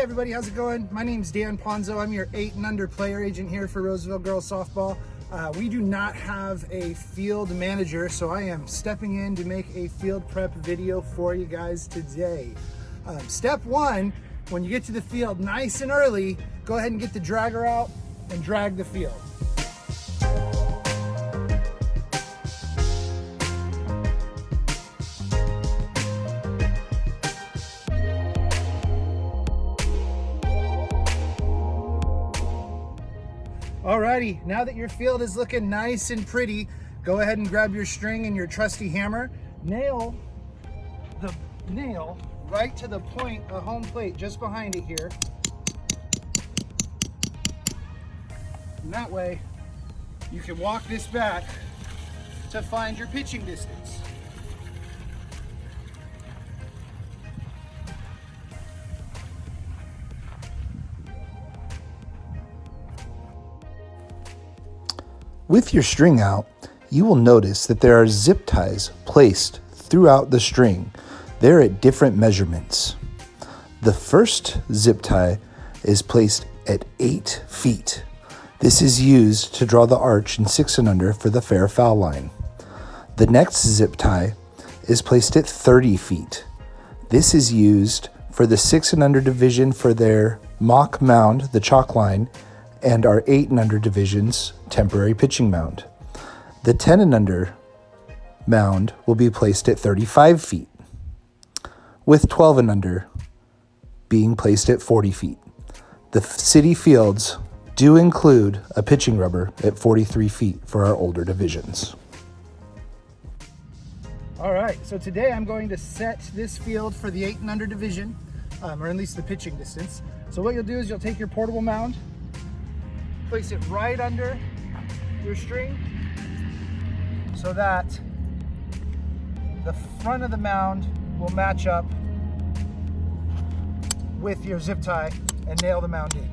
everybody, how's it going? My name's Dan Ponzo. I'm your 8 and under player agent here for Roseville Girls Softball. We do not have a field manager, so I am stepping in to make a field prep video for you guys today. Step one, when you get to the field nice and early, go ahead and get the dragger out and drag the field. Alrighty, now that your field is looking nice and pretty, go ahead and grab your string and your trusty hammer. Nail the nail right to the point of home plate, just behind it here. And that way, you can walk this back to find your pitching distance. With your string out, you will notice that there are zip ties placed throughout the string. They're at different measurements. The first zip tie is placed at 8 feet. This is used to draw the arch in 6 and under for the fair foul line. The next zip tie is placed at 30 feet. This is used for the 6 and under division for their mock mound, the chalk line, and our 8 and under division's temporary pitching mound. The 10 and under mound will be placed at 35 feet, with 12 and under being placed at 40 feet. The city fields do include a pitching rubber at 43 feet for our older divisions. All right, so today I'm going to set this field for the 8 and under division, or at least the pitching distance. So what you'll do is you'll take your portable mound, place it right under your string so that the front of the mound will match up with your zip tie and nail the mound in.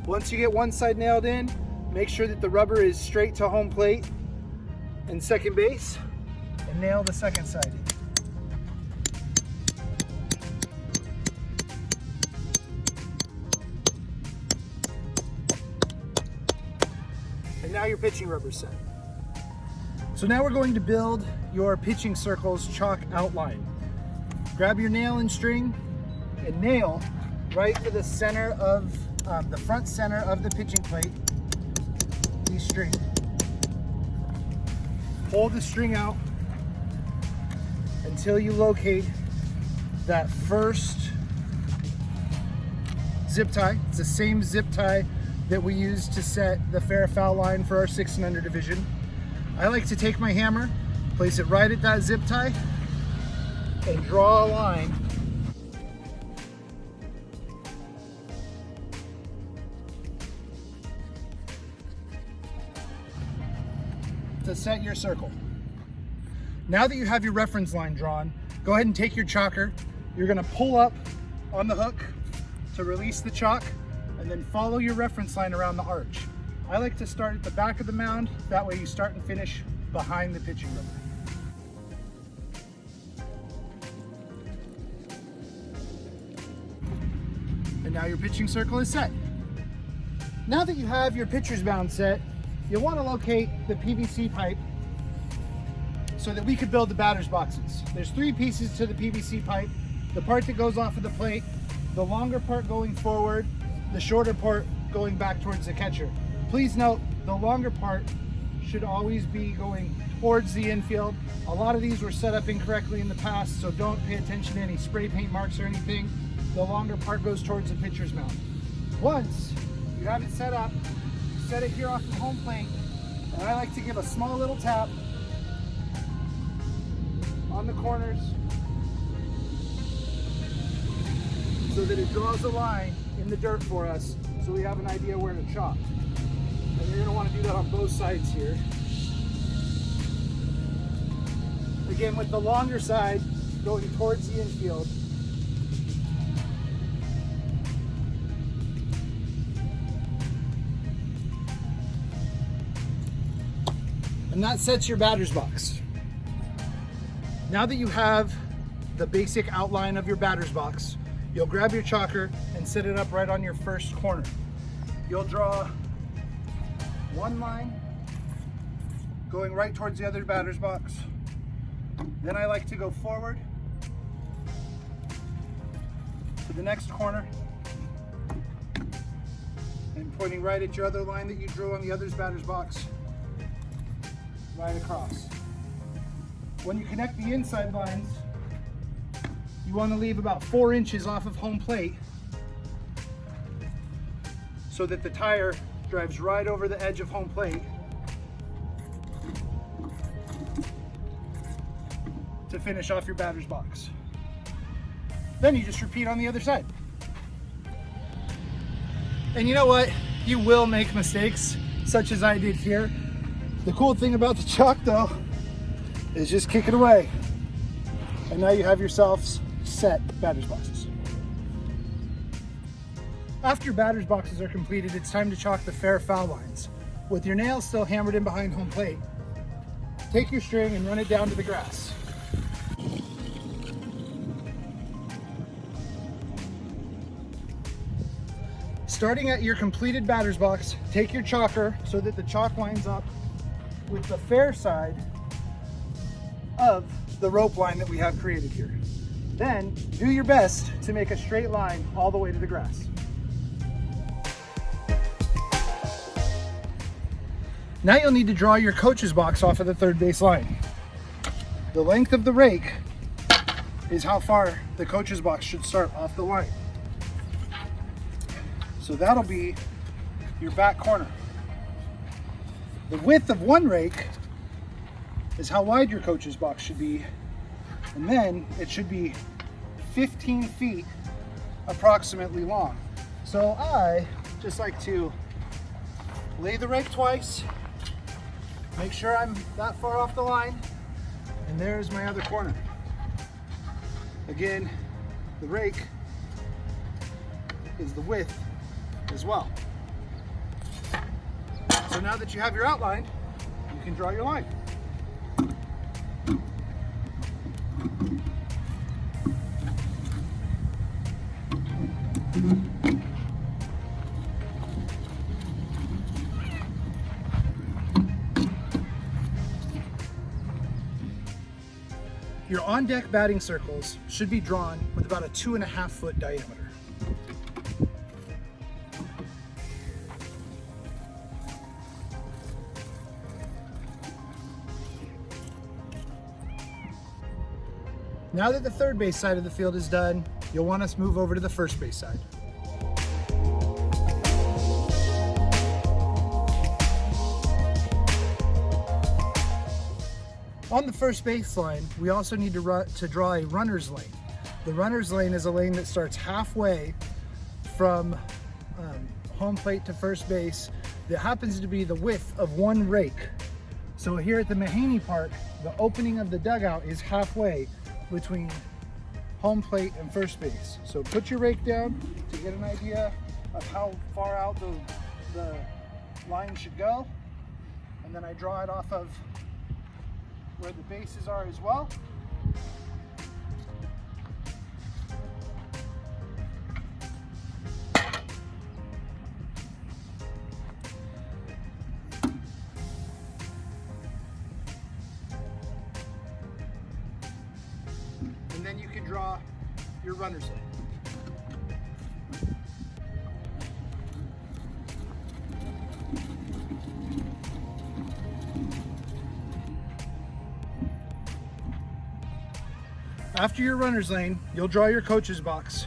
Once you get one side nailed in, make sure that the rubber is straight to home plate and second base, and nail the second side in. And now your pitching rubber's set. So now we're going to build your pitching circle's chalk outline. Grab your nail and string and nail right to the center of the front center of the pitching plate, the string. Hold the string out until you locate that first zip tie. It's the same zip tie that we use to set the fair foul line for our 6 and under division. I like to take my hammer, place it right at that zip tie, and draw a line to set your circle. Now that you have your reference line drawn, go ahead and take your chalker. You're gonna pull up on the hook to release the chalk, and then follow your reference line around the arch. I like to start at the back of the mound, that way you start and finish behind the pitching rubber. And now your pitching circle is set. Now that you have your pitcher's mound set, you'll want to locate the PVC pipe so that we could build the batter's boxes. There's 3 pieces to the PVC pipe: the part that goes off of the plate, the longer part going forward, the shorter part going back towards the catcher. Please note, the longer part should always be going towards the infield. A lot of these were set up incorrectly in the past, so don't pay attention to any spray paint marks or anything. The longer part goes towards the pitcher's mound. Once you have it set up, set it here off the home plate, and I like to give a small little tap on the corners so that it draws a line in the dirt for us, so we have an idea where to chop. And you're going to want to do that on both sides here. Again, with the longer side going towards the infield. And that sets your batter's box. Now that you have the basic outline of your batter's box, you'll grab your chalker and set it up right on your first corner. You'll draw one line going right towards the other batter's box. Then I like to go forward to the next corner and pointing right at your other line that you drew on the other's batter's box, right across. When you connect the inside lines, you want to leave about 4 inches off of home plate so that the tire drives right over the edge of home plate to finish off your batter's box. Then you just repeat on the other side. And you know what? You will make mistakes, such as I did here. The cool thing about the chalk though is just kick it away. And now you have yourselves set batter's boxes. After your batter's boxes are completed, it's time to chalk the fair foul lines. With your nails still hammered in behind home plate, take your string and run it down to the grass. Starting at your completed batter's box, take your chalker so that the chalk lines up with the fair side of the rope line that we have created here. Then do your best to make a straight line all the way to the grass. Now you'll need to draw your coach's box off of the third base line. The length of the rake is how far the coach's box should start off the line. So that'll be your back corner. The width of one rake is how wide your coach's box should be. And then it should be 15 feet approximately long. So I just like to lay the rake twice, make sure I'm that far off the line, and there's my other corner. Again, the rake is the width as well. So now that you have your outline, you can draw your line. Your on-deck batting circles should be drawn with about a 2.5 foot diameter. Now that the third base side of the field is done, you'll want us to move over to the first base side. On the first base line, we also need to draw a runner's lane. The runner's lane is a lane that starts halfway from home plate to first base that happens to be the width of one rake. So here at the Mahaney Park, the opening of the dugout is halfway between home plate and first base. So put your rake down to get an idea of how far out the line should go. And then I draw it off of where the bases are as well. And then you can draw your runner's lane. After your runner's lane, you'll draw your coach's box.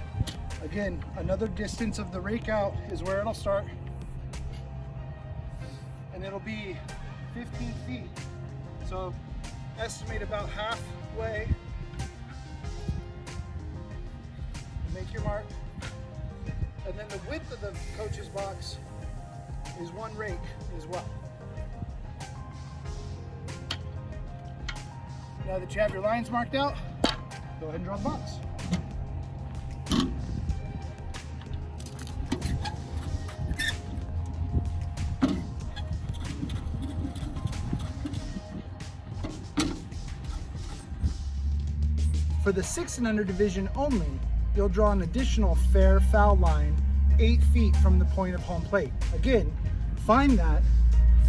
Again, another distance of the rake out is where it'll start. And it'll be 15 feet. So estimate about halfway. Make your mark. And then the width of the coach's box is one rake as well. Now that you have your lines marked out, go ahead and draw the box. For the 6 and under division only, you'll draw an additional fair foul line 8 feet from the point of home plate. Again, find that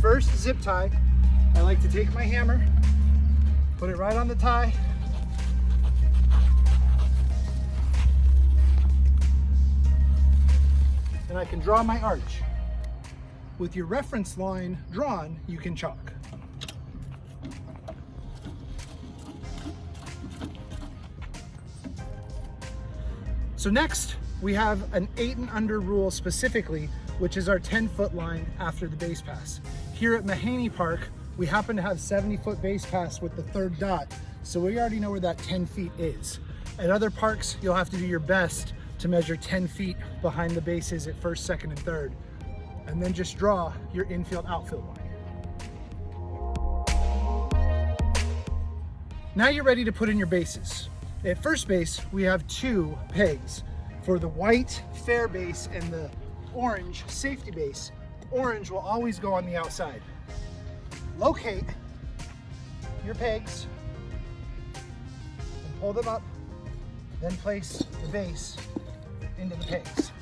first zip tie. I like to take my hammer, put it right on the tie, and I can draw my arch. With your reference line drawn, you can chalk. So next, we have an 8 and under rule specifically, which is our 10-foot line after the base pass. Here at Mahaney Park, we happen to have 70-foot base pass with the 3rd dot, so we already know where that 10 feet is. At other parks, you'll have to do your best to measure 10 feet behind the bases at 1st, 2nd, and 3rd, and then just draw your infield-outfield line. Now you're ready to put in your bases. At first base, we have 2 pegs. For the white fair base and the orange safety base, orange will always go on the outside. Locate your pegs and pull them up, then place the base into the pegs.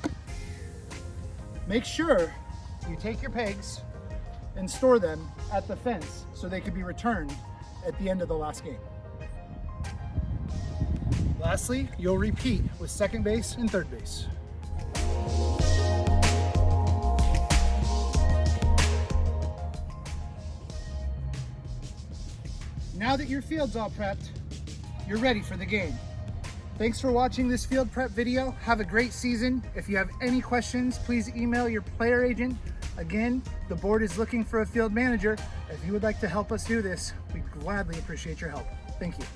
Make sure you take your pegs and store them at the fence so they can be returned at the end of the last game. Lastly, you'll repeat with 2nd base and 3rd base. Now that your field's all prepped, you're ready for the game. Thanks for watching this field prep video. Have a great season. If you have any questions, please email your player agent. Again, the board is looking for a field manager. If you would like to help us do this, we'd gladly appreciate your help. Thank you.